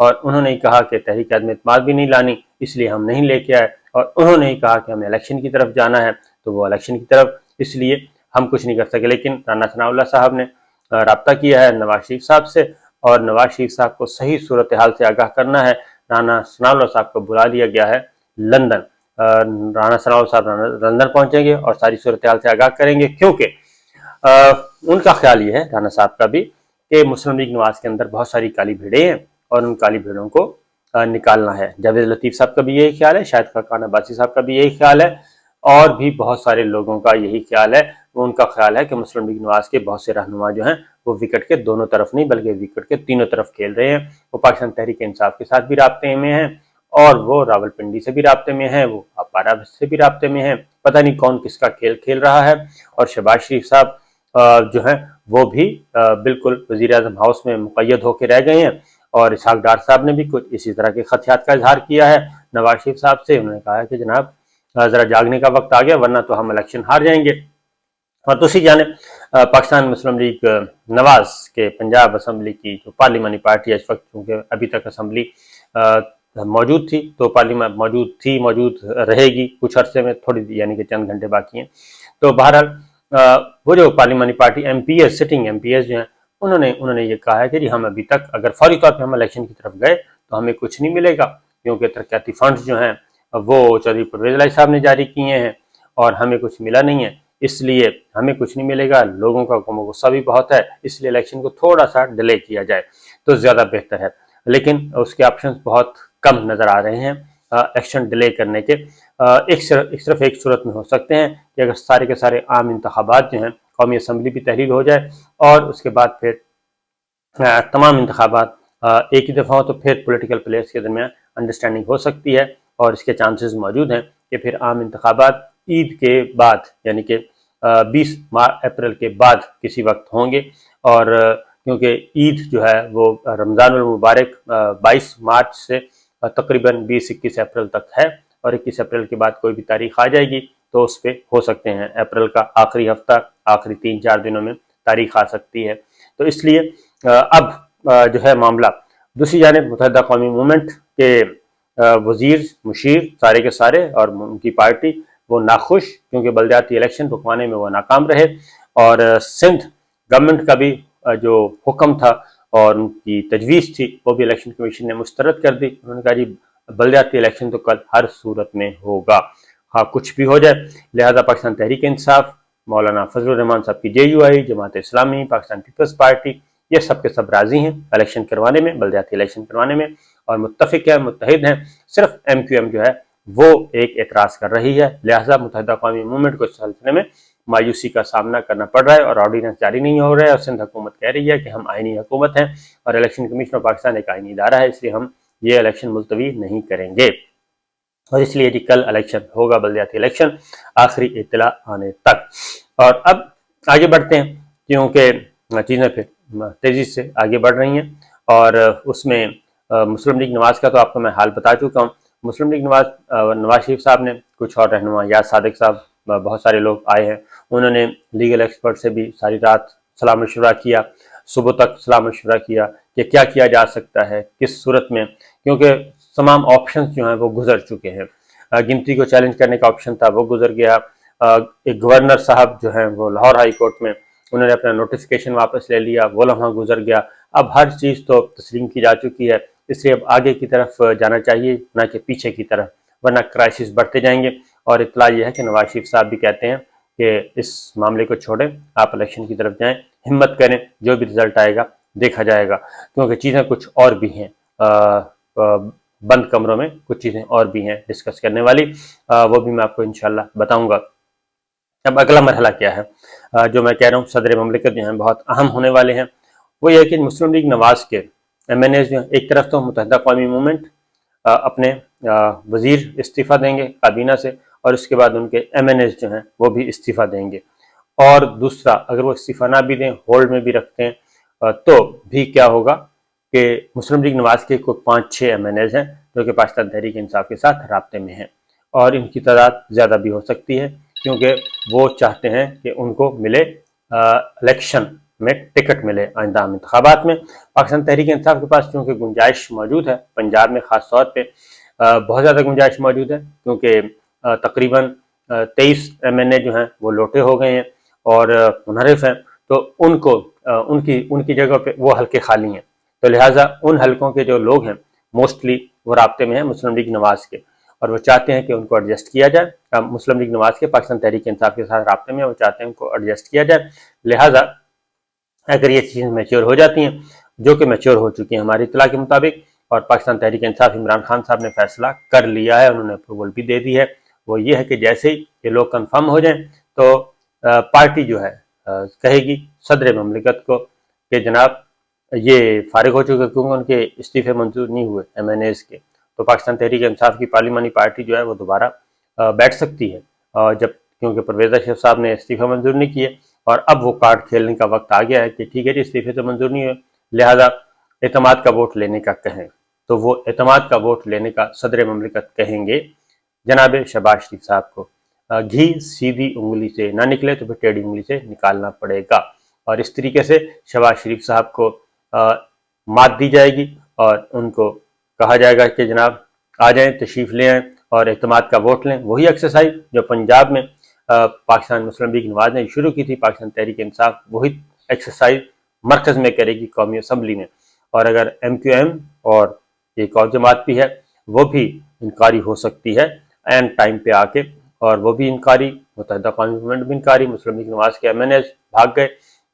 اور انہوں نے کہا کہ تحریک عدم اعتماد بھی نہیں لانی، اس لیے ہم نہیں لے کے آئے، اور انہوں نے کہا کہ ہمیں الیکشن کی طرف جانا ہے تو وہ الیکشن کی طرف، اس لیے ہم کچھ نہیں کر سکے۔ لیکن رانا ثناء اللہ صاحب نے رابطہ کیا ہے نواز شریف صاحب سے، اور نواز شریف صاحب کو صحیح صورتحال سے آگاہ کرنا ہے۔ رانا ثناء اللہ صاحب کو بلا لیا گیا ہے لندن، رانا ثناء اللہ صاحب لندن پہنچیں گے اور ساری صورتحال سے آگاہ کریں گے، کیونکہ ان کا خیال یہ ہے، رانا صاحب کا بھی، کہ مسلم لیگ نواز کے اندر بہت ساری کالی بھیڑیں ہیں اور ان کالی بھیڑوں کو نکالنا ہے۔ جاوید لطیف صاحب کا بھی یہی خیال ہے، شاہد خاقان عباسی صاحب کا بھی یہی خیال ہے، اور بھی بہت سارے لوگوں کا یہی خیال ہے۔ ان کا خیال ہے کہ مسلم لیگ نواز کے بہت سے رہنما جو ہیں وہ وکٹ کے دونوں طرف نہیں بلکہ وکٹ کے تینوں طرف کھیل رہے ہیں۔ وہ پاکستان تحریک انصاف کے ساتھ بھی رابطے میں ہیں، اور وہ راول پنڈی سے بھی رابطے میں ہیں، وہ اپارا سے بھی رابطے میں ہیں، پتہ نہیں کون کس کا کھیل کھیل رہا ہے۔ اور شہباز شریف صاحب جو ہیں وہ بھی بالکل وزیر اعظم ہاؤس میں مقید ہو کے رہ گئے ہیں، اور اسحاق ڈار صاحب نے بھی کچھ اسی طرح کے خدشات کا اظہار کیا ہے نواز شریف صاحب سے۔ انہوں نے کہا ہے کہ جناب ذرا جاگنے کا وقت آ گیا، ورنہ تو ہم الیکشن ہار جائیں گے۔ اور دوسری جانب پاکستان مسلم لیگ نواز کے پنجاب اسمبلی کی جو پارلیمانی پارٹی ہے، اس وقت چونکہ ابھی تک اسمبلی موجود تھی تو پارلیمان موجود رہے گی کچھ عرصے میں، تھوڑی یعنی کہ چند گھنٹے باقی ہیں، تو بہرحال وہ جو پارلیمانی party MPs, sitting MPs جو ہیں، انہوں نے یہ کہا ہے کہ جی ہم ابھی تک اگر فوری طور پہ ہم الیکشن کی طرف گئے تو ہمیں کچھ نہیں ملے گا، کیونکہ ترقیاتی فنڈز جو ہیں وہ چودھری پرویز الہی صاحب نے جاری کیے ہیں اور ہمیں کچھ ملا نہیں ہے، اس لیے ہمیں کچھ نہیں ملے گا، لوگوں کا غم و غصہ بھی بہت ہے، اس لیے الیکشن کو تھوڑا سا ڈیلے کیا جائے تو زیادہ بہتر ہے۔ لیکن اس کے آپشنز بہت کم نظر آ رہے ہیں الیکشن ڈیلے کرنے کے۔ صرف ایک صورت میں ہو سکتے ہیں کہ اگر سارے کے سارے عام انتخابات جو ہیں، قومی اسمبلی بھی تحلیل ہو جائے اور اس کے بعد پھر تمام انتخابات ایک ہی دفعہ ہو، تو پھر پولیٹیکل پلیئرز کے درمیان انڈرسٹینڈنگ ہو سکتی ہے، اور اس کے چانسز موجود ہیں کہ پھر عام انتخابات عید کے بعد یعنی کہ 20 اپریل کے بعد کسی وقت ہوں گے، اور کیونکہ عید جو ہے وہ رمضان المبارک 22 مارچ سے تقریباً 20-21 اپریل تک ہے، اور 21 اپریل کے بعد کوئی بھی تاریخ آ جائے گی تو اس پہ ہو سکتے ہیں اپریل کا آخری ہفتہ، آخری 3-4 دنوں میں تاریخ آ سکتی ہے۔ تو اس لیے اب جو ہے معاملہ، دوسری جانب متحدہ قومی موومنٹ کے وزیر مشیر سارے کے سارے اور ان کی پارٹی وہ ناخوش، کیونکہ بلدیاتی الیکشن رکوانے میں وہ ناکام رہے، اور سندھ گورنمنٹ کا بھی جو حکم تھا اور ان کی تجویز تھی وہ بھی الیکشن کمیشن نے مسترد کر دی۔ انہوں نے کہا جی بلدیاتی الیکشن تو کل ہر صورت میں ہوگا، ہاں کچھ بھی ہو جائے، لہذا پاکستان تحریک انصاف، مولانا فضل الرحمان صاحب کی جے you I, Jamaat Islami, Pakistan Peoples party, یہ سب کے سب راضی ہیں الیکشن کروانے میں، بلدیاتی الیکشن کروانے میں، اور متفق ہیں، متحد ہیں۔ صرف ایم کیو ایم جو ہے وہ ایک اعتراض کر رہی ہے، لہذا متحدہ قومی موومنٹ کو اس سلسلے میں مایوسی کا سامنا کرنا پڑ رہا ہے، اور آرڈیننس جاری نہیں ہو رہا ہے، اور سندھ حکومت کہہ رہی ہے کہ ہم آئینی حکومت ہیں اور الیکشن کمیشن آف پاکستان ایک آئینی ادارہ ہے، اس لیے ہم یہ الیکشن ملتوی نہیں کریں گے، اور اس لیے جی کل الیکشن ہوگا، بلدیاتی الیکشن، آخری اطلاع آنے تک۔ اور اب آگے بڑھتے ہیں، کیونکہ چیزیں پھر تیزی سے آگے بڑھ رہی ہیں، اور اس میں مسلم لیگ نواز کا تو آپ کو میں حال بتا چکا ہوں۔ مسلم لیگ نواز شریف صاحب نے کچھ اور رہنما، یاز صادق صاحب، بہت سارے لوگ آئے ہیں، انہوں نے لیگل ایکسپرٹ سے بھی ساری رات صلاح مشورہ کیا، صبح تک صلاح مشورہ کیا کہ کیا کیا جا سکتا ہے کس صورت میں، کیونکہ تمام آپشنز جو ہیں وہ گزر چکے ہیں۔ گنتی کو چیلنج کرنے کا آپشن تھا، وہ گزر گیا۔ ایک گورنر صاحب جو ہیں وہ لاہور ہائی کورٹ میں، انہوں نے اپنا نوٹیفیکیشن واپس لے لیا، وہ لمحہ گزر گیا۔ اب ہر چیز تو تسلیم کی جا چکی ہے، اس لیے اب آگے کی طرف جانا چاہیے نہ کہ پیچھے کی طرف، ورنہ کرائسس بڑھتے جائیں گے۔ اور اطلاع یہ ہے کہ نواز شریف صاحب بھی کہتے ہیں کہ اس معاملے کو چھوڑیں، آپ الیکشن کی طرف جائیں، ہمت کریں، جو بھی رزلٹ آئے گا دیکھا جائے گا، کیونکہ چیزیں کچھ اور بھی ہیں، بند کمروں میں کچھ چیزیں اور بھی ہیں ڈسکس کرنے والی، وہ بھی میں آپ کو انشاءاللہ بتاؤں گا۔ اب اگلا مرحلہ کیا ہے جو میں کہہ رہا ہوں، صدر مملکت جو ہیں بہت اہم ہونے والے ہیں، وہ یہ ہے کہ مسلم لیگ نواز کے ایم این ایز جو ہیں، ایک طرف تو متحدہ قومی موومنٹ اپنے وزیر استعفیٰ دیں گے کابینہ سے، اور اس کے بعد ان کے ایم این ایز جو ہیں وہ بھی استعفیٰ دیں گے، اور دوسرا اگر وہ استعفیٰ نہ بھی دیں، ہولڈ میں بھی رکھتے ہیں، تو بھی کیا ہوگا کہ مسلم لیگ نواز کے کوئی 5-6 ایم این ایز ہیں جو کہ پاکستان تحریک انصاف کے ساتھ رابطے میں ہیں، اور ان کی تعداد زیادہ بھی ہو سکتی ہے، کیونکہ وہ چاہتے ہیں کہ ان کو ملے الیکشن میں ٹکٹ ملے آئندہ انتخابات میں۔ پاکستان تحریک انصاف کے پاس چونکہ گنجائش موجود ہے، پنجاب میں خاص طور پہ بہت زیادہ گنجائش موجود ہے، کیونکہ تقریباً 23 MNA جو ہیں وہ لوٹے ہو گئے ہیں اور منحرف ہیں، تو ان کی جگہ پہ وہ حلقے خالی ہیں، تو لہٰذا ان حلقوں کے جو لوگ ہیں موسٹلی وہ رابطے میں ہیں مسلم لیگ نواز کے، اور وہ چاہتے ہیں کہ ان کو ایڈجسٹ کیا جائے۔ مسلم لیگ نواز کے پاکستان تحریک انصاف کے ساتھ رابطے میں، وہ چاہتے ہیں ان کو ایڈجسٹ کیا جائے، لہٰذا اگر یہ چیزیں میچور ہو جاتی ہیں، جو کہ میچور ہو چکی ہیں ہماری اطلاع کے مطابق، اور پاکستان تحریک انصاف عمران خان صاحب نے فیصلہ کر لیا ہے، انہوں نے اپروول بھی دے دی ہے، وہ یہ ہے کہ جیسے ہی یہ لوگ کنفرم ہو جائیں تو پارٹی جو ہے کہے گی صدر مملکت کو کہ جناب یہ فارغ ہو چکے، کیونکہ ان کے استعفے منظور نہیں ہوئے MNAs کے، تو پاکستان تحریک انصاف کی پارلیمانی پارٹی جو ہے وہ دوبارہ بیٹھ سکتی ہے، جب کیونکہ پرویز اشرف صاحب نے استعفے منظور نہیں کیے، اور اب وہ کارڈ کھیلنے کا وقت آ گیا ہے کہ ٹھیک ہے جی استعفے تو منظور نہیں ہوئے، لہذا اعتماد کا ووٹ لینے کا کہیں، تو وہ اعتماد کا ووٹ لینے کا صدر مملکت کہیں گے جناب شہباز شریف صاحب کو۔ گھی سیدھی انگلی سے نہ نکلے تو پھر ٹیڑھی انگلی سے نکالنا پڑے گا، اور اس طریقے سے شہباز شریف صاحب کو مات دی جائے گی، اور ان کو کہا جائے گا کہ جناب آ جائیں، تشریف لے آئیں اور اعتماد کا ووٹ لیں۔ وہی ایکسرسائز جو پنجاب میں پاکستان مسلم لیگ نواز نے شروع کی تھی، پاکستان تحریک انصاف وہی ایکسرسائز مرکز میں کرے گی، قومی اسمبلی میں، اور اگر MQM اور ایک اور جماعت بھی ہے وہ بھی انکاری ہو سکتی ہے اینڈ ٹائم پہ آ کے، اور وہ بھی انکاری، متحدہ قومی موومنٹ بھی انکاری، مسلم لیگ نواز کے MNAs بھاگ گئے،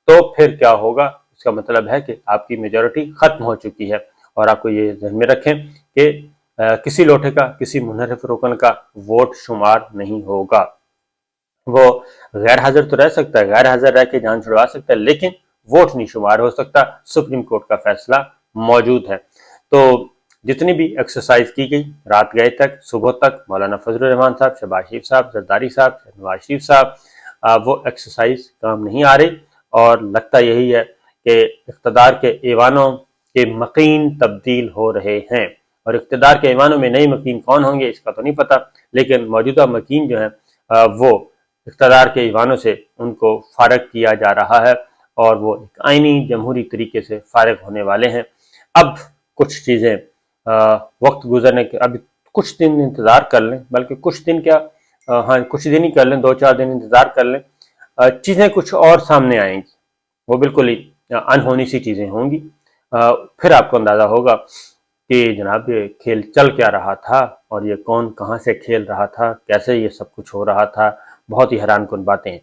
تو پھر کیا ہوگا؟ اس کا مطلب ہے کہ آپ کی میجورٹی ختم ہو چکی ہے، اور آپ کو یہ ذہن میں رکھیں کہ کسی لوٹے کا، کسی منحرف رکن کا ووٹ شمار نہیں ہوگا۔ وہ غیر حاضر تو رہ سکتا ہے، غیر حاضر رہ کے جان چھڑوا سکتا ہے، لیکن ووٹ نہیں شمار ہو سکتا، سپریم کورٹ کا فیصلہ موجود ہے۔ تو جتنی بھی ایکسرسائز کی گئی رات گئے تک، صبح تک، مولانا فضل الرحمان صاحب، شہباز شریف صاحب، زرداری صاحب، نواز شریف صاحب، وہ ایکسرسائز کام نہیں آ رہی، اور لگتا یہی ہے کہ اقتدار کے ایوانوں کے مکین تبدیل ہو رہے ہیں، اور اقتدار کے ایوانوں میں نئی مکین کون ہوں گے اس کا تو نہیں پتہ، لیکن موجودہ مکین جو ہیں وہ اقتدار کے ایوانوں سے ان کو فارغ کیا جا رہا ہے، اور وہ ایک آئینی جمہوری طریقے سے فارغ ہونے والے ہیں۔ اب کچھ چیزیں وقت گزرنے کے، ابھی کچھ دن انتظار کر لیں، بلکہ کچھ دن کیا، ہاں کچھ دن ہی کر لیں، 2-4 دن انتظار کر لیں، چیزیں کچھ اور سامنے آئیں گی، وہ بالکل ہی انہونی سی چیزیں ہوں گی، پھر آپ کو اندازہ ہوگا کہ جناب یہ کھیل چل کیا رہا تھا، اور یہ کون کہاں سے کھیل رہا تھا، کیسے یہ سب کچھ ہو رہا تھا، بہت ہی حیران کن باتیں ہیں۔